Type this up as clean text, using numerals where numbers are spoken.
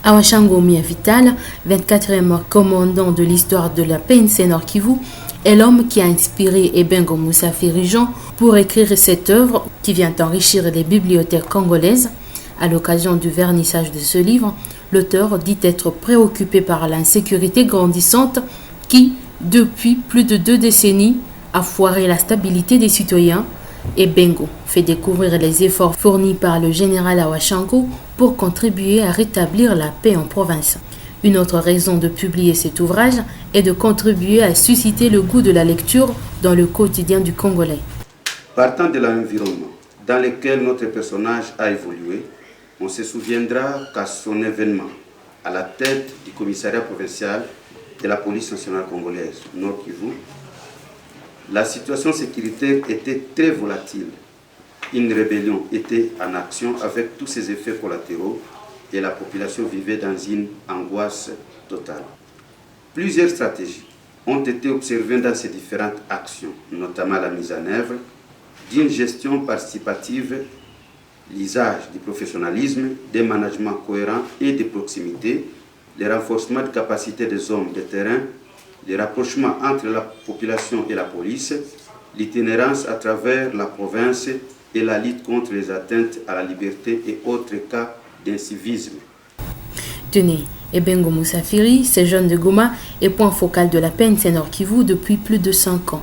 Awashango Mia Vital, 24e commandant de l'histoire de la PNC Nord Kivu, est l'homme qui a inspiré Ebengo Musafiri Jean pour écrire cette œuvre qui vient enrichir les bibliothèques congolaises. À l'occasion du vernissage de ce livre, l'auteur dit être préoccupé par l'insécurité grandissante qui, depuis plus de 2 décennies, a foiré la stabilité des citoyens. Ebengo fait découvrir les efforts fournis par le général Awashango pour contribuer à rétablir la paix en province. Une autre raison de publier cet ouvrage est de contribuer à susciter le goût de la lecture dans le quotidien du Congolais. Partant de l'environnement dans lequel notre personnage a évolué, on se souviendra qu'à son événement, à la tête du commissariat provincial de la police nationale congolaise, Nord Kivu, la situation sécuritaire était très volatile. Une rébellion était en action avec tous ses effets collatéraux et la population vivait dans une angoisse totale. Plusieurs stratégies ont été observées dans ces différentes actions, notamment la mise en œuvre d'une gestion participative, l'usage du professionnalisme, des managements cohérents et de proximité, le renforcement de capacités des hommes de terrain, le rapprochement entre la population et la police, l'itinérance à travers la province et la lutte contre les atteintes à la liberté et autres cas d'incivisme. Tenez, Ebengo Musafiri, ce jeune de Goma, est point focal de la PNC Nord Kivu depuis plus de 5 ans.